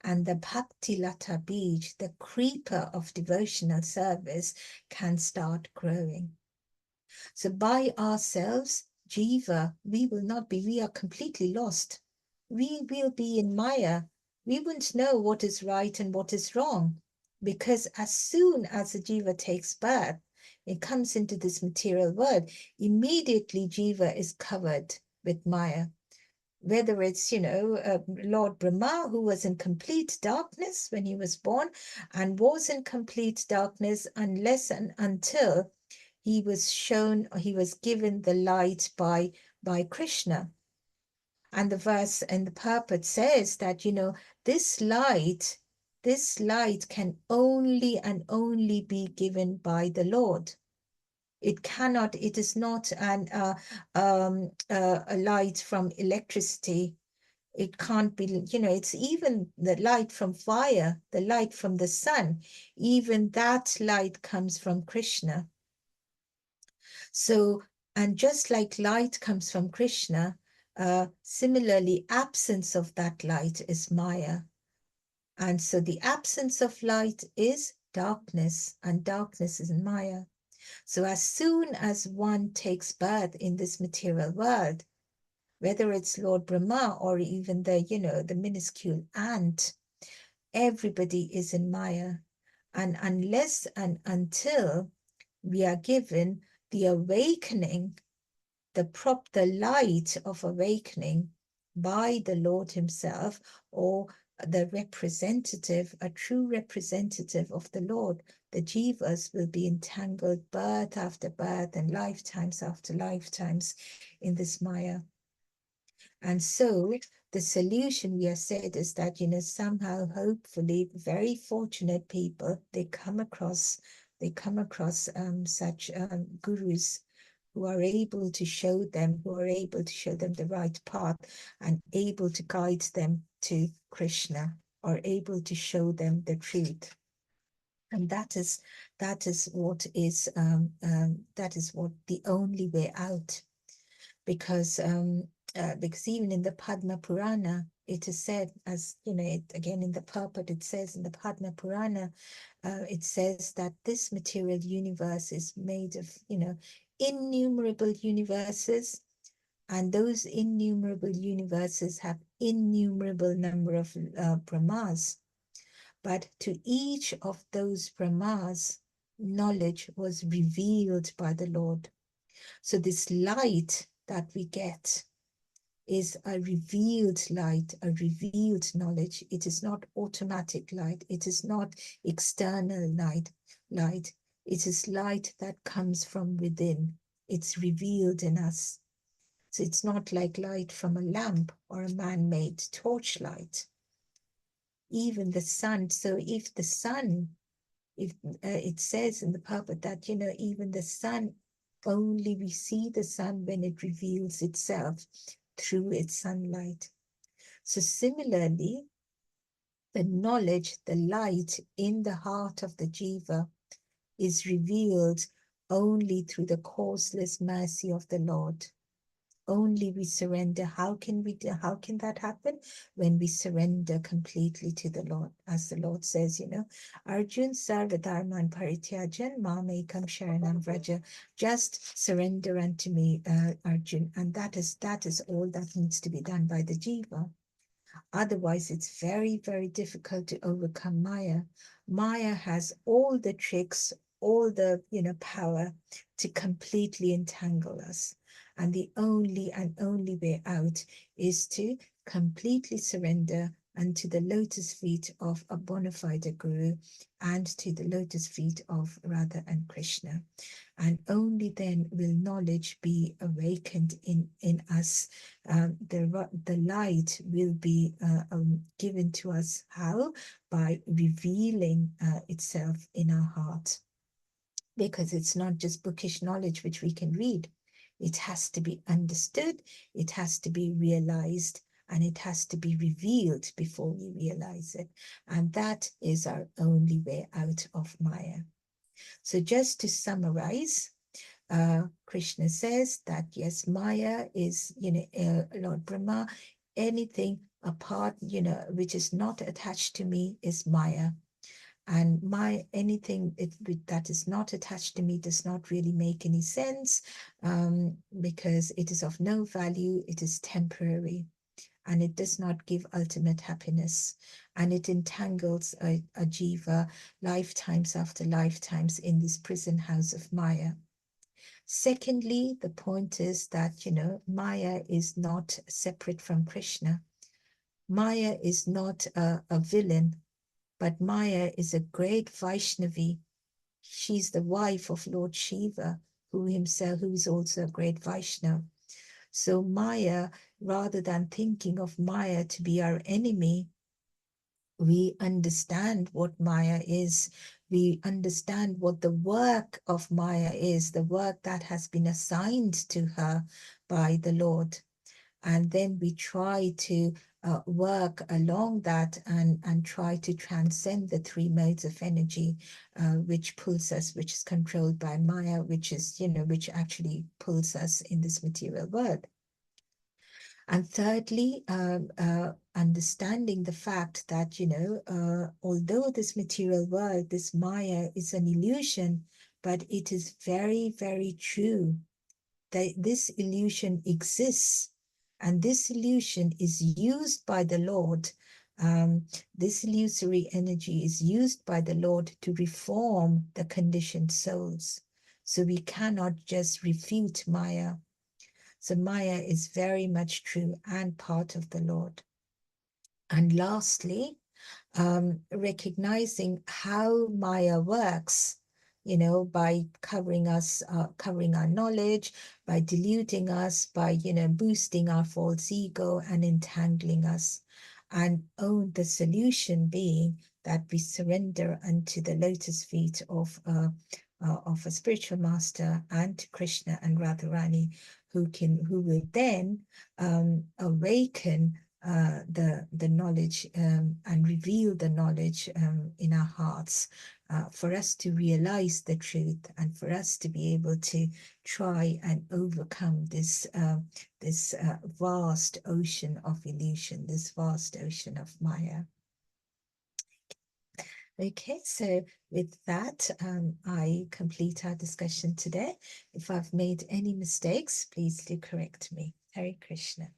And the Bhakti Lata Bij, the creeper of devotional service, can start growing. So by ourselves, Jiva, we are completely lost. We will be in Maya. We won't know what is right and what is wrong. Because as soon as a Jiva takes birth, it comes into this material world, immediately Jiva is covered with Maya. Whether it's, Lord Brahma, who was in complete darkness when he was born, and was in complete darkness unless and until he was given the light by Krishna. And the verse and the purport says that, this light can only and only be given by the Lord. It is not a light from electricity. It can't be, it's even the light from fire, the light from the sun. Even that light comes from Krishna. So, and just like light comes from Krishna, similarly, absence of that light is Maya. And so the absence of light is darkness, and darkness is Maya. So as soon as one takes birth in this material world, whether it's Lord Brahma or even the minuscule ant, everybody is in Maya. And unless and until we are given the awakening, the light of awakening by the Lord himself, or the representative, a true representative of the Lord, the jivas will be entangled birth after birth and lifetimes after lifetimes in this Maya. And so the solution, we have said, is that, somehow, hopefully, very fortunate people, they come across such gurus who are able to show them the right path and able to guide them to Krishna, or able to show them the truth. And that is what the only way out. Because even in the Padma Purana, it is said, as again in the purport, it says in the Padma Purana, it says that this material universe is made of, innumerable universes, and those innumerable universes have innumerable number of Brahmas. But to each of those Brahmas, knowledge was revealed by the Lord. So this light that we get is a revealed light, a revealed knowledge. It is not automatic light. It is not external light. It is light that comes from within. It's revealed in us. So it's not like light from a lamp or a man-made torchlight. Even the sun. So if the sun, it says in the purport that, even the sun, only we see the sun when it reveals itself through its sunlight. So similarly, the knowledge, the light in the heart of the jiva is revealed only through the causeless mercy of the Lord. Only we surrender. How can that happen? When we surrender completely to the Lord. As the Lord says, Arjun sarvadharman parityajan mamekam sharanam vraja. Just surrender unto me, Arjun. And that is all that needs to be done by the jiva. Otherwise, it's very, very difficult to overcome Maya. Maya has all the tricks, all the power to completely entangle us. And the only and only way out is to completely surrender unto the lotus feet of a bona fide guru and to the lotus feet of Radha and Krishna. And only then will knowledge be awakened in us. The light will be given to us. How? By revealing itself in our heart. Because it's not just bookish knowledge which we can read. It has to be understood, it has to be realized, and it has to be revealed before we realize it. And that is our only way out of Maya. So just to summarize, Krishna says that yes, Maya is, Lord Brahma, anything apart, which is not attached to me is Maya. And anything that is not attached to me does not really make any sense, because it is of no value, it is temporary, and it does not give ultimate happiness, and it entangles a jiva lifetimes after lifetimes in this prison house of Maya. Secondly, the point is that, Maya is not separate from Krishna. Maya is not a villain, but Maya is a great Vaishnavi. She's the wife of Lord Shiva, who is also a great Vaishnava. So Maya, rather than thinking of Maya to be our enemy, we understand what Maya is. We understand what the work of Maya is, the work that has been assigned to her by the Lord. And then we try to work along that and try to transcend the three modes of energy, which pulls us, which is controlled by Maya, which is, which actually pulls us in this material world. And thirdly, understanding the fact that, although this material world, this Maya is an illusion, but it is very, very true that this illusion exists, and this illusion is used by the Lord. This illusory energy is used by the Lord to reform the conditioned souls. So we cannot just refute Maya. So Maya is very much true and part of the Lord. And lastly, recognizing how Maya works, by covering us, covering our knowledge, by diluting us, by, boosting our false ego and entangling us. And own the solution being that we surrender unto the lotus feet of a spiritual master and to Krishna and Radharani, who will then awaken the knowledge and reveal the knowledge in our hearts, for us to realize the truth and for us to be able to try and overcome this vast ocean of illusion, this vast ocean of Maya. Okay, so with that, I complete our discussion today. If I've made any mistakes, please do correct me. Hare Krishna.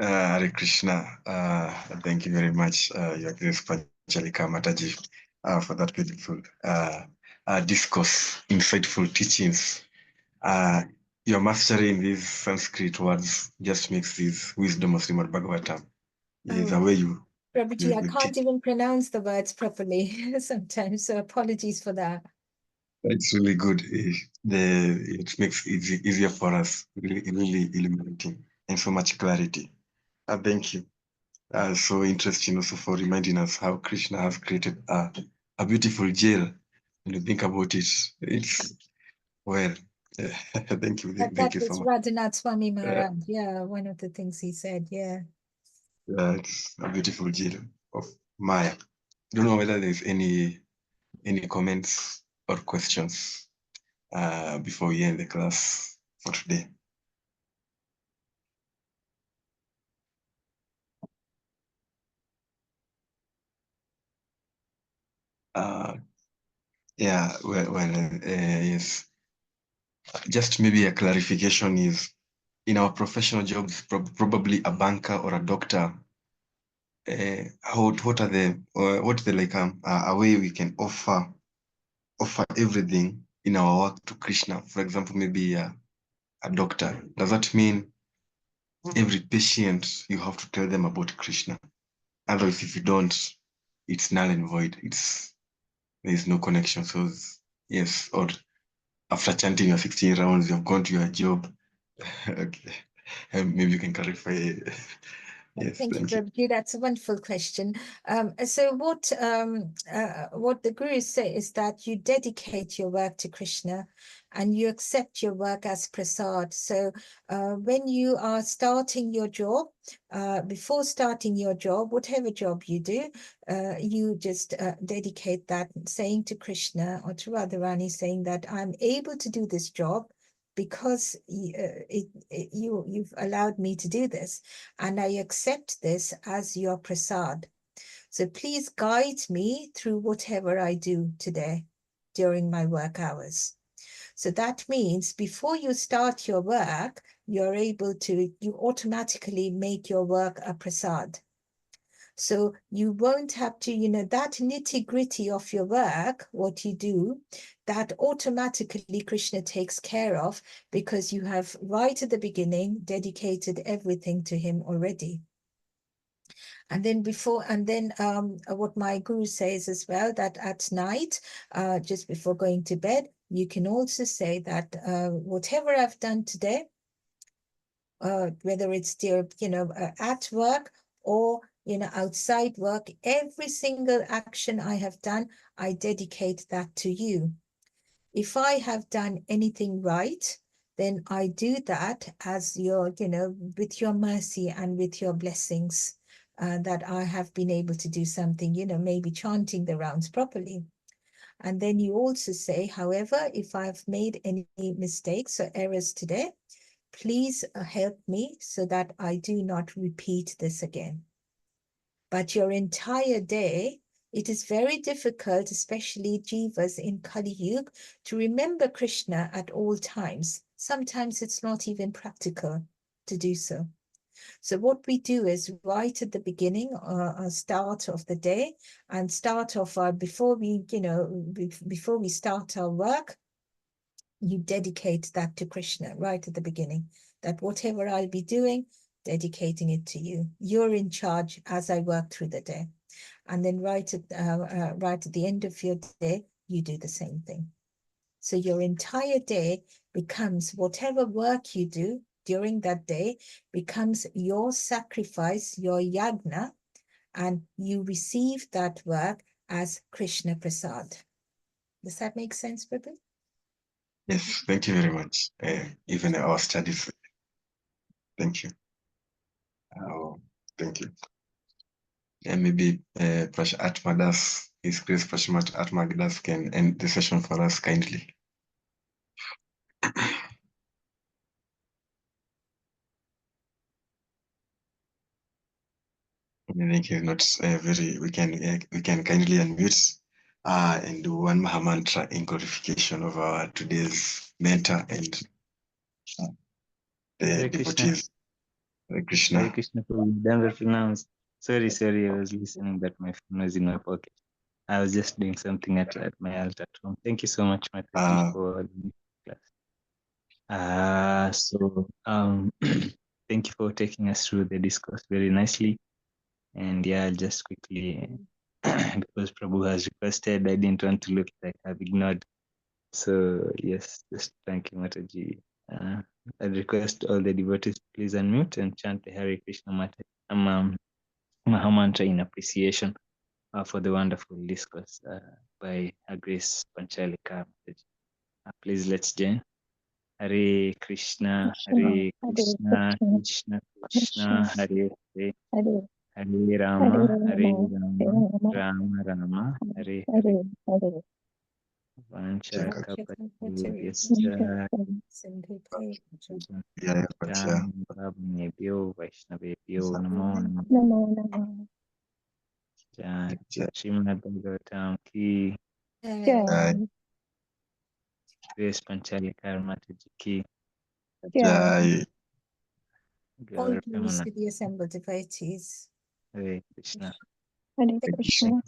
Hare Krishna. Thank you very much, Your Grace Panchali Kar mataji, for that beautiful discourse, insightful teachings. Your mastery in these Sanskrit words just makes this wisdom of Srimad Bhagavatam. The way you Prabhuji, I can't teach. even pronounce the words properly sometimes, so apologies for that. It's really good. It makes it easier for us, really illuminating and so much clarity. Thank you. So interesting also for reminding us how Krishna has created a beautiful jail. When you think about it, it's, well, thank you. Thank you so was much. Radhanath Swami Maharaj. Yeah, one of the things he said. Yeah. It's a beautiful jail of Maya. I don't know whether there's any comments or questions before we end the class for today. Yeah, yes. Just maybe a clarification is, in our professional jobs, probably a banker or a doctor, what are the like a way we can offer everything in our work to Krishna. For example, maybe a doctor. Does that mean every patient you have to tell them about Krishna? Otherwise, if you don't, it's null and void. There is no connection. So yes, or after chanting your 16 rounds, you've gone to your job. Okay. Maybe you can clarify. Yes, Thank you, thank you. Prabhuji. That's a wonderful question. So what the gurus say is that you dedicate your work to Krishna and you accept your work as prasad. So when you are starting your job, before starting your job, whatever job you do, you just dedicate that, saying to Krishna or to Radharani, saying that I'm able to do this job because you've allowed me to do this, and I accept this as your prasad. So please guide me through whatever I do today during my work hours. So that means before you start your work, you automatically make your work a prasad. So you won't have to, that nitty gritty of your work, what you do, that automatically Krishna takes care of because you have right at the beginning dedicated everything to him already. And then what my guru says as well, that at night, just before going to bed, you can also say that whatever I've done today, whether it's still, at work or, outside work, every single action I have done, I dedicate that to you. If I have done anything right, then I do that as your, with your mercy and with your blessings, that I have been able to do something, maybe chanting the rounds properly. And then you also say, however, if I've made any mistakes or errors today, please help me so that I do not repeat this again. But your entire day, it is very difficult, especially jivas in Kali Yuga, to remember Krishna at all times. Sometimes it's not even practical to do so. So what we do is right at the beginning, start of the day, and start of before we start our work, you dedicate that to Krishna right at the beginning, that whatever I'll be doing, dedicating it to you. You're in charge as I work through the day. And then right at the end of your day, you do the same thing. So your entire day becomes, whatever work you do during that day becomes your sacrifice, your yagna, and you receive that work as Krishna Prasad. Does that make sense, Prabhu? Yes, thank you very much. Even our studies. Thank you. Thank you. And maybe Atmadas, His Grace Prashmat Atmadas can end the session for us kindly. I think he's not we can kindly unmute and do one Mahamantra in glorification of our today's mentor and the Hare Krishna. devotees. Hare Krishna. Hare Krishna. Never pronounced. Sorry, I was listening, but my phone was in my pocket. I was just doing something at my altar at home. Thank you so much, Mataji, for the class. Thank you for taking us through the discourse very nicely. And yeah, I'll just quickly, because Prabhu has requested, I didn't want to look like I've ignored. So yes, just thank you, Mataji. I request all the devotees to please unmute and chant the Hare Krishna Mahamantra in appreciation for the wonderful discourse by Her Grace Panchali Kar. Please let's join. Hare Krishna, Hare Krishna, Krishna Krishna, Hare Hare, Hare Rama, Hare Rama, Rama Rama, Hare Hare. Vanchakapatiyascha Bhavnebhyo Vaishnavebhyo Namo Namo. Srimad Bhagavatam ki Grace Panchali Kar Mataji ki All glories to the assembled devotees. Hare Krishna. Hare Krishna.